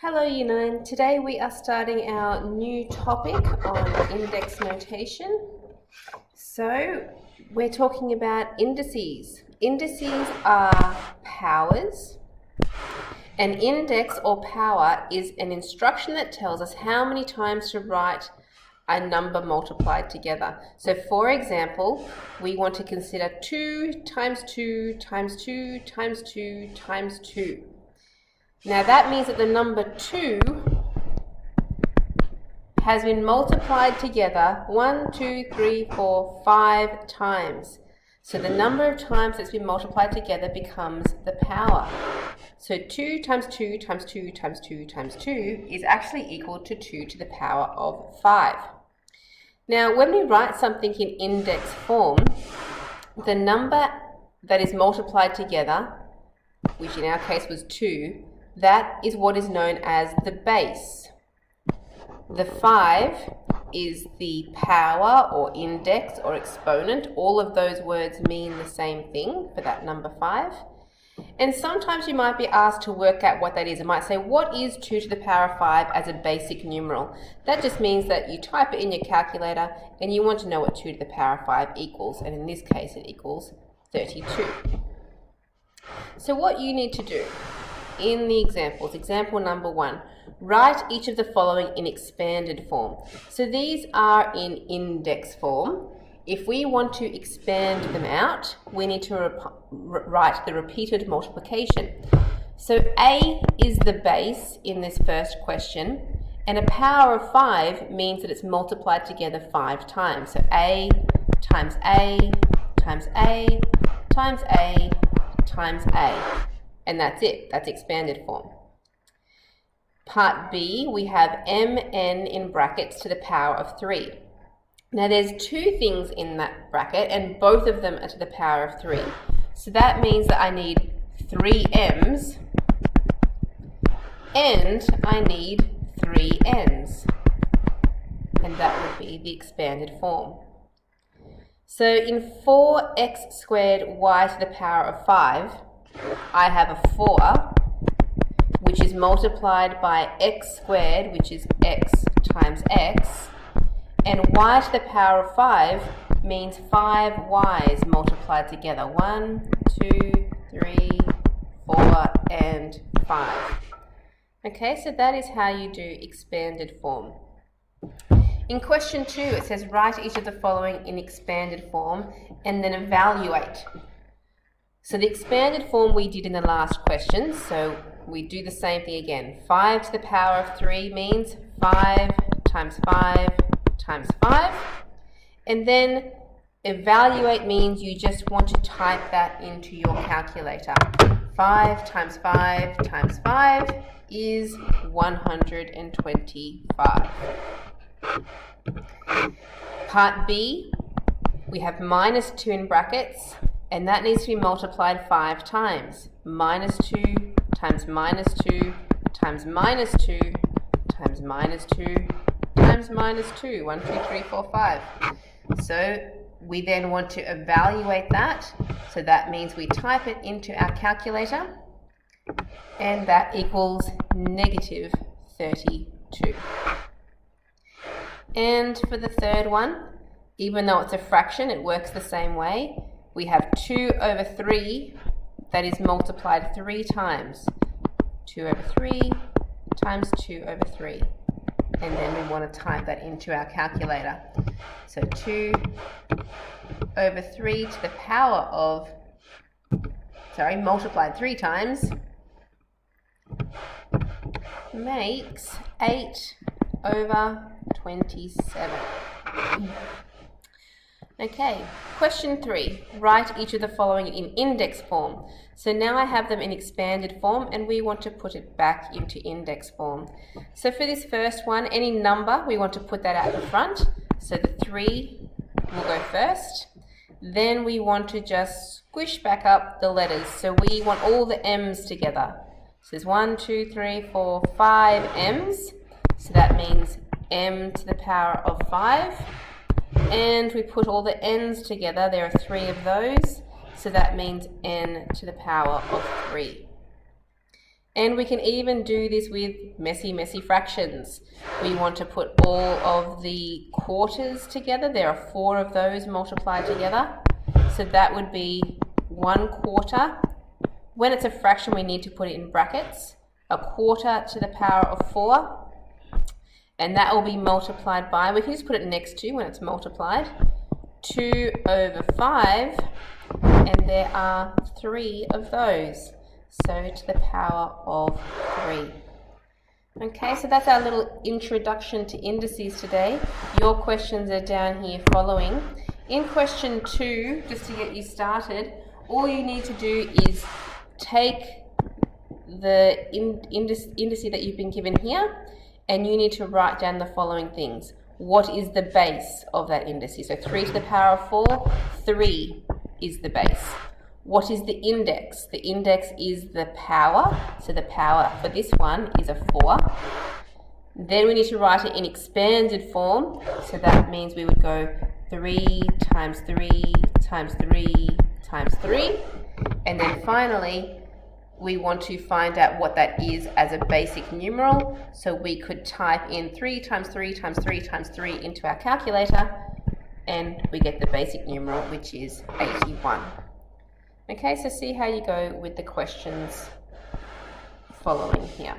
Hello Year 9, today we are starting our new topic on index notation. So we're talking about indices. Indices are powers. An index or power is an instruction that tells us how many times to write a number multiplied together. So for example, we want to consider 2 times 2 times 2 times 2 times 2. Now that means that the number 2 has been multiplied together 1, 2, 3, 4, 5 times. So the number of times that's been multiplied together becomes the power. So 2 times 2 times 2 times 2 times 2 is actually equal to 2 to the power of 5. Now when we write something in index form, the number that is multiplied together, which in our case was 2, that is what is known as the base. The 5 is the power or index or exponent. All of those words mean the same thing for that number 5. And sometimes you might be asked to work out what that is. It might say, what is 2 to the power of 5 as a basic numeral? That just means that you type it in your calculator and you want to know what 2 to the power of 5 equals. And in this case, it equals 32. So what you need to do in the examples, example number 1, write each of the following in expanded form. So these are in index form. If we want to expand them out, we need to write the repeated multiplication. So A is the base in this first question, and a power of 5 means that it's multiplied together 5 times. So A times A times A times A times A. And that's it, that's expanded form. Part B, we have mn in brackets to the power of 3. Now there's 2 things in that bracket and both of them are to the power of 3. So that means that I need 3 m's and I need 3 n's. And that would be the expanded form. So in 4x squared y to the power of 5, I have a 4, which is multiplied by x squared, which is x times x, and y to the power of 5 means 5 y's multiplied together. 1, 2, 3, 4, and 5. Okay, so that is how you do expanded form. In question 2, it says write each of the following in expanded form and then evaluate. So the expanded form we did in the last question, so we do the same thing again. 5 to the power of 3 means 5 times 5 times 5. And then evaluate means you just want to type that into your calculator. 5 times 5 times 5 is 125. Part B, we have minus 2 in brackets, and that needs to be multiplied 5 times. Minus 2 times minus 2 times minus 2 times minus 2 times minus 2. 1, 2, 3, 4, 5. So we then want to evaluate that. So that means we type it into our calculator, and that equals negative 32. And for the third one, even though it's a fraction, it works the same way. We have 2 over 3 that is multiplied 3 times. 2 over 3 times 2 over 3. And then we want to type that into our calculator. So 2 over 3 to the power of, multiplied 3 times makes 8 over 27. Okay, question 3, write each of the following in index form. So now I have them in expanded form and we want to put it back into index form. So for this first one, any number, we want to put that out the front. So the 3 will go first. Then we want to just squish back up the letters. So we want all the m's together. So there's 1, 2, 3, 4, 5 m's. So that means m to the power of 5. And we put all the n's together. There are 3 of those. So that means n to the power of 3. And we can even do this with messy fractions. We want to put all of the quarters together. There are 4 of those multiplied together. So that would be 1/4. When it's a fraction, we need to put it in brackets. 1/4 to the power of 4. And that will be multiplied by, we can just put it next to when it's multiplied, 2/5. And there are 3 of those. So to the power of 3. Okay, so that's our little introduction to indices today. Your questions are down here following. In question 2, just to get you started, all you need to do is take the indice that you've been given here, and you need to write down the following things. What is the base of that indice? So 3 to the power of 4, 3 is the base. What is the index? The index is the power. So the power for this one is a 4. Then we need to write it in expanded form. So that means we would go 3 times 3 times 3 times 3. And then finally, we want to find out what that is as a basic numeral. So we could type in 3 times 3 times 3 times 3 into our calculator, and we get the basic numeral, which is 81. Okay, so see how you go with the questions following here.